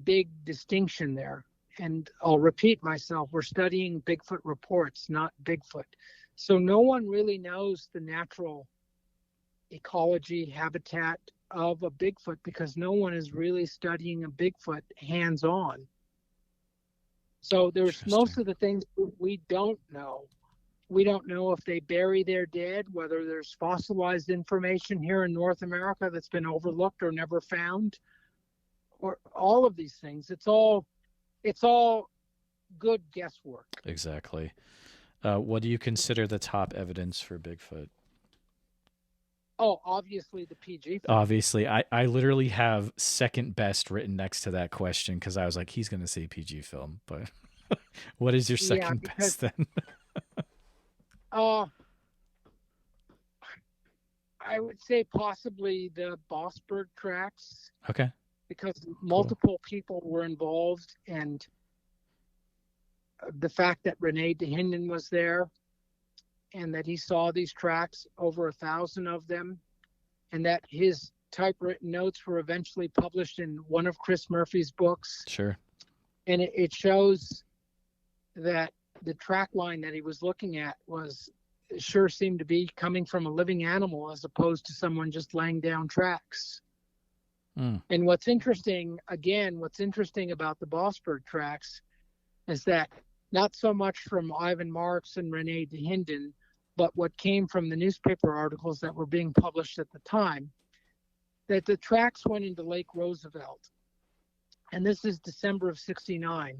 big distinction there. And I'll repeat myself, we're studying Bigfoot reports, not Bigfoot. So no one really knows the natural ecology, habitat of a Bigfoot, because no one is really studying a Bigfoot hands-on. So there's most of the things we don't know. We don't know if they bury their dead, whether there's fossilized information here in North America that's been overlooked or never found, or all of these things. It's all good guesswork. Exactly. What do you consider the top evidence for Bigfoot? Oh, obviously the PG film. Obviously, I literally have second best written next to that question, because I was like, he's going to say PG film, but what is your second best then? I would say possibly the Bossberg tracks. Okay. Because multiple people were involved, and the fact that Rene DeHinden was there, and that he saw these tracks, over 1,000 of them, and that his typewritten notes were eventually published in one of Chris Murphy's books. Sure. And it shows that the track line that he was looking at sure seemed to be coming from a living animal, as opposed to someone just laying down tracks. And what's interesting about the Bossberg tracks is that not so much from Ivan Marks and Rene DeHinden, but what came from the newspaper articles that were being published at the time, that the tracks went into Lake Roosevelt. And this is December of '69.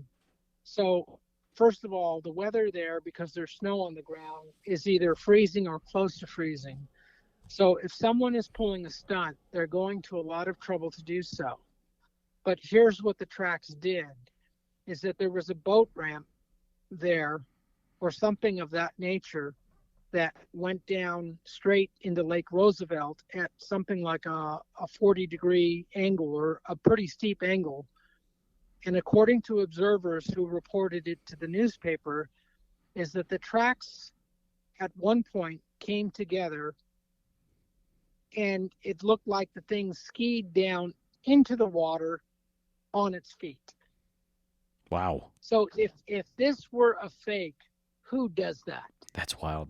So first of all, the weather there, because there's snow on the ground, is either freezing or close to freezing. So if someone is pulling a stunt, they're going to a lot of trouble to do so. But here's what the tracks did, is that there was a boat ramp there, or something of that nature, that went down straight into Lake Roosevelt at something like a 40-degree angle, or a pretty steep angle. And according to observers who reported it to the newspaper, is that the tracks at one point came together, and it looked like the thing skied down into the water on its feet. Wow. So if this were a fake, who does that? That's wild.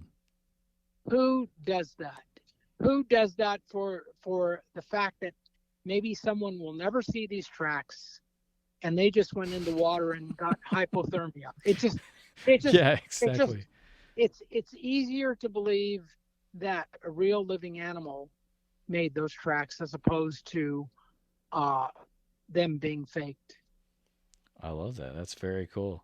Who does that? Who does that for the fact that maybe someone will never see these tracks, and they just went in the water and got hypothermia? It just yeah, exactly. It's easier to believe that a real living animal made those tracks, as opposed to them being faked. I love that. That's very cool.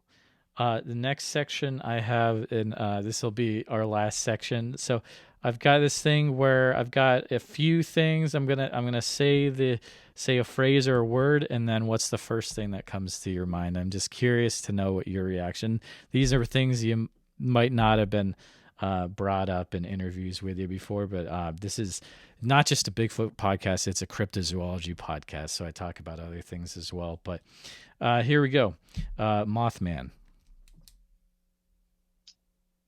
The next section I have, and this will be our last section. So I've got this thing where I've got a few things. I'm gonna say a phrase or a word, and then what's the first thing that comes to your mind? I'm just curious to know what your reaction. These are things you might not have been brought up in interviews with you before, but this is not just a Bigfoot podcast, it's a cryptozoology podcast, so I talk about other things as well. But here we go. Mothman.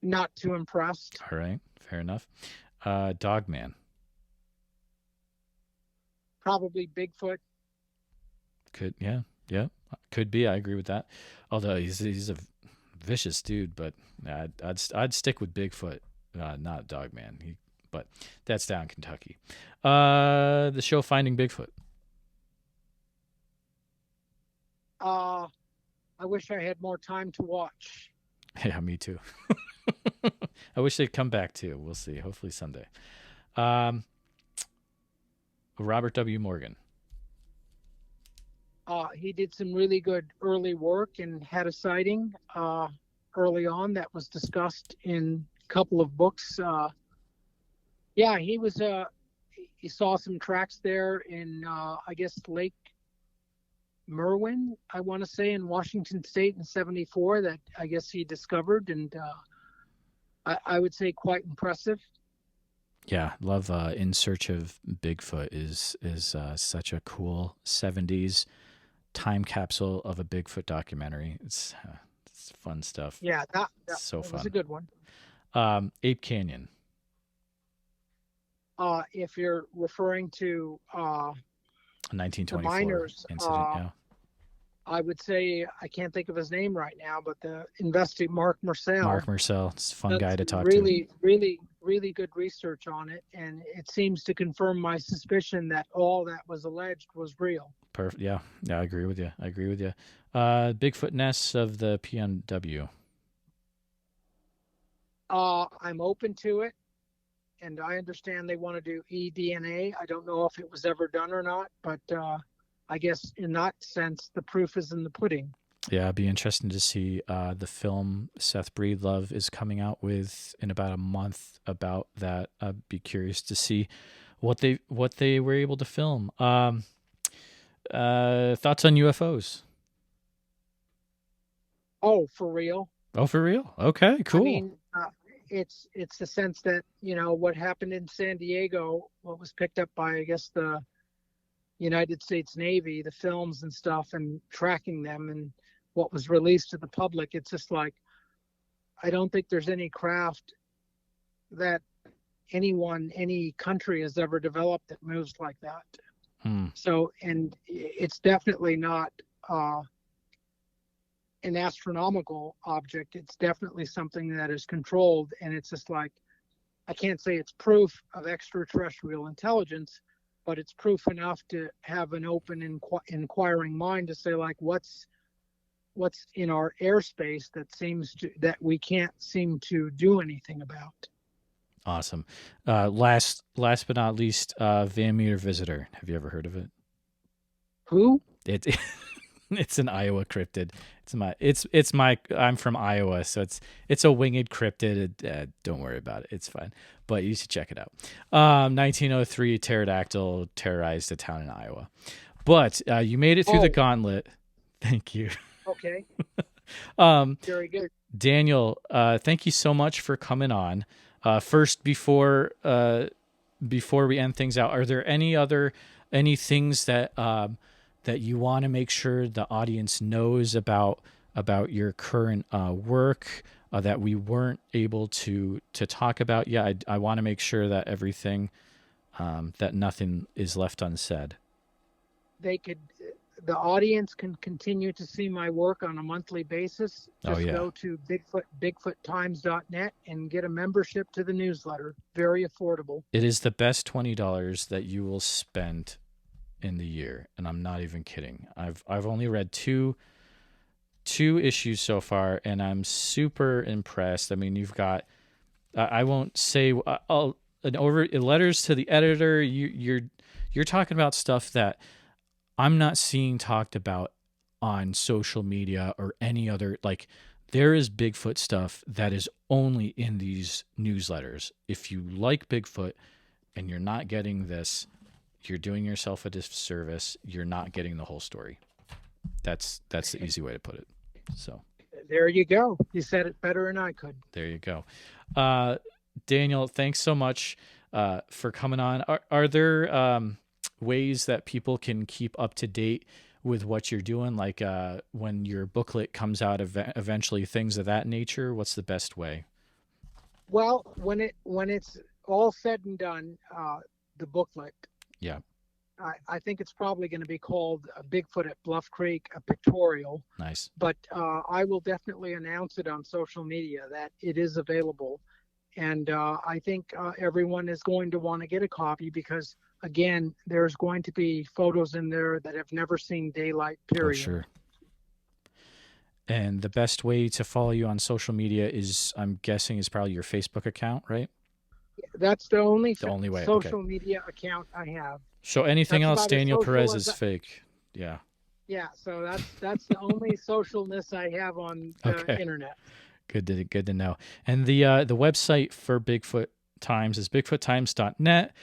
Not too impressed. All right, fair enough. Dogman. Probably Bigfoot. Could could be. I agree with that. Although he's a vicious dude, but I'd stick with Bigfoot, not Dogman. But that's down in Kentucky. The show Finding Bigfoot. I wish I had more time to watch. Yeah, me too. I wish they'd come back too. We'll see. Hopefully someday. Um, Robert W. Morgan. He did some really good early work and had a sighting early on that was discussed in a couple of books. Yeah, he was. He saw some tracks there in, I guess, Lake Merwin, I want to say, in Washington State in '74 that I guess he discovered, and I would say quite impressive. Yeah, love In Search of Bigfoot is such a cool 70s time capsule of a Bigfoot documentary. It's fun stuff. Yeah, that So was fun. a good one. Ape Canyon. If you're referring to 1924 the miners, incident. Yeah. I would say I can't think of his name right now, but the investor Mark Marcel. Mark Marcel, it's a fun guy to talk to. Really good research on it, and it seems to confirm my suspicion that all that was alleged was real. Perfect. Yeah, I agree with you. Bigfoot nests of the PNW. I'm open to it, and I understand they want to do eDNA. I don't know if it was ever done or not, but I guess in that sense, the proof is in the pudding. Yeah, it'd be interesting to see the film Seth Breedlove is coming out with in about a month about that. I'd be curious to see what they were able to film. Thoughts on UFOs? Oh, for real? Oh, for real? Okay, cool. I mean, it's the sense that, what happened in San Diego, what was picked up by, I guess, the United States Navy, the films and stuff, and tracking them, and what was released to the public. It's just like, I don't think there's any craft that any country has ever developed that moves like that. So, and it's definitely not an astronomical object. It's definitely something that is controlled, and it's just like, I can't say it's proof of extraterrestrial intelligence, but it's proof enough to have an open, inquiring mind to say, like, what's in our airspace that we can't seem to do anything about. Awesome. Last but not least, Van Meter Visitor. Have you ever heard of it? Who? It's an Iowa cryptid. I'm from Iowa, so it's a winged cryptid. Don't worry about it. It's fine. But you should check it out. 1903 pterodactyl terrorized a town in Iowa. But you made it through the gauntlet. Thank you. Okay. Very good. Daniel, thank you so much for coming on. First, before we end things out, are there any things that you want to make sure the audience knows about your current work that we weren't able to talk about? Yeah, I want to make sure that everything, that nothing is left unsaid. The audience can continue to see my work on a monthly basis. Just go to bigfoottimes.net and get a membership to the newsletter. Very affordable. It is the best $20 that you will spend in the year, and I'm not even kidding. I've only read two issues so far, and I'm super impressed. I mean, you've got I won't say letters to the editor. You're talking about stuff that I'm not seeing talked about on social media or any other. Like, there is Bigfoot stuff that is only in these newsletters. If you like Bigfoot and you're not getting this, you're doing yourself a disservice. You're not getting the whole story. That's the easy way to put it. So there you go. You said it better than I could. There you go. Daniel, thanks so much for coming on. Are there ways that people can keep up to date with what you're doing? Like when your booklet comes out eventually, things of that nature, what's the best way? Well, when it's all said and done, the booklet, yeah, I think it's probably going to be called Bigfoot at Bluff Creek, a pictorial. Nice. But I will definitely announce it on social media that it is available. And I think everyone is going to want to get a copy because, again, there's going to be photos in there that have never seen daylight, period. Oh, sure. And the best way to follow you on social media is, I'm guessing, is probably your Facebook account, right? That's the only way. social media account I have. So anything That's else, Daniel Perez, is fake. Yeah. Yeah. So that's the only socialness I have on the internet. Good to know. And the website for Bigfoot Times is bigfoottimes.net.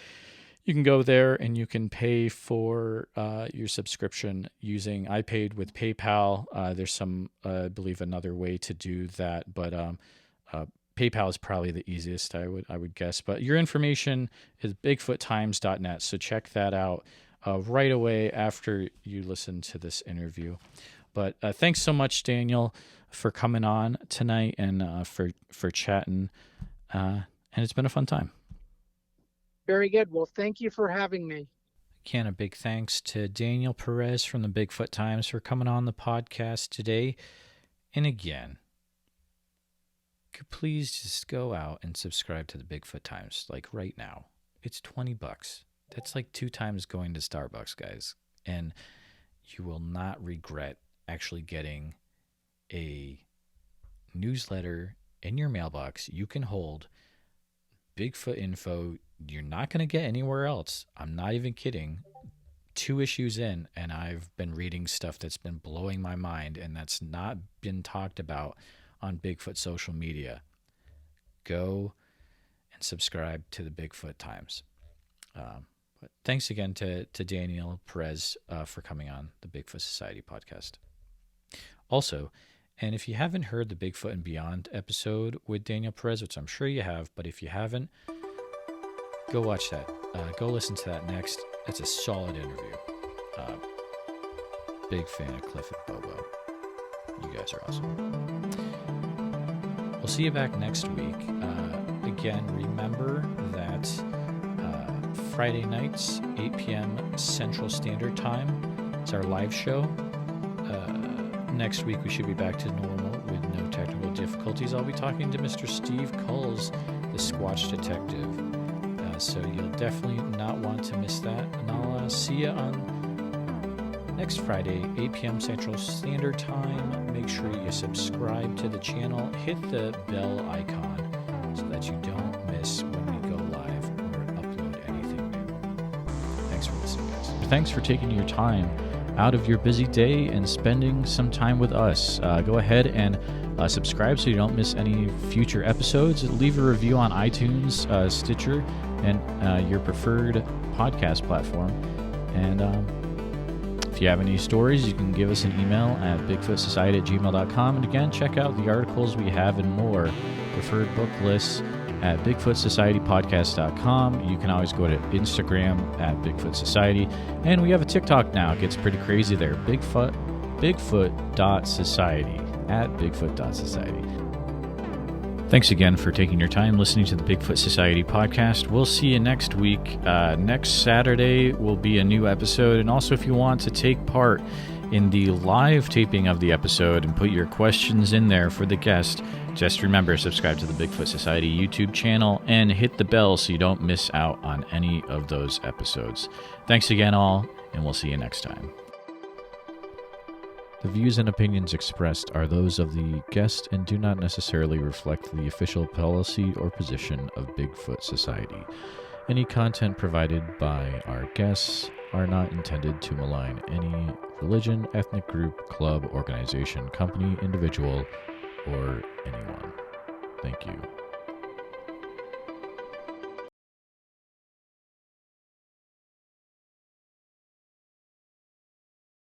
You can go there and you can pay for your subscription using, I paid with PayPal. There's some, I believe, another way to do that, but PayPal is probably the easiest, I would guess. But your information is bigfoottimes.net, so check that out right away after you listen to this interview. But thanks so much, Daniel, for coming on tonight and for chatting. And it's been a fun time. Very good. Well, thank you for having me. Again, a big thanks to Daniel Perez from the Bigfoot Times for coming on the podcast today. And again, could please just go out and subscribe to the Bigfoot Times, like right now. It's $20. That's like 2 times going to Starbucks, guys. And you will not regret actually getting a newsletter in your mailbox. You can hold Bigfoot info you're not going to get anywhere else. I'm not even kidding. 2 issues in, and I've been reading stuff that's been blowing my mind, and that's not been talked about on Bigfoot social media. Go and subscribe to the Bigfoot Times. But thanks again to Daniel Perez for coming on the Bigfoot Society podcast. Also, and if you haven't heard the Bigfoot and Beyond episode with Daniel Perez, which I'm sure you have, but if you haven't, go watch that. Go listen to that next. It's a solid interview. Big fan of Cliff and Bobo. You guys are awesome. We'll see you back next week. Again, remember that Friday nights, 8 p.m. Central Standard Time. It's our live show. Next week, we should be back to normal with no technical difficulties. I'll be talking to Mr. Steve Culls, the Squatch Detective. So you'll definitely not want to miss that. And I'll see you on next Friday, 8 p.m. Central Standard Time. Make sure you subscribe to the channel. Hit the bell icon so that you don't miss when we go live or upload anything new. Thanks for listening, guys. Thanks for taking your time out of your busy day and spending some time with us. Go ahead and subscribe so you don't miss any future episodes. Leave a review on iTunes, Stitcher, and your preferred podcast platform. And if you have any stories, you can give us an email at bigfootsociety@gmail.com. And again, check out the articles we have and more. Preferred book lists at bigfootsocietypodcast.com. You can always go to Instagram at Bigfoot Society. And we have a TikTok now. It gets pretty crazy there. Bigfoot.society at Bigfoot.society. Thanks again for taking your time listening to the Bigfoot Society podcast. We'll see you next week. Next Saturday will be a new episode. And also, if you want to take part in the live taping of the episode and put your questions in there for the guest, just remember, subscribe to the Bigfoot Society YouTube channel and hit the bell so you don't miss out on any of those episodes. Thanks again, all, and we'll see you next time. The views and opinions expressed are those of the guest and do not necessarily reflect the official policy or position of Bigfoot Society. Any content provided by our guests are not intended to malign any religion, ethnic group, club, organization, company, individual, or anyone. Thank you.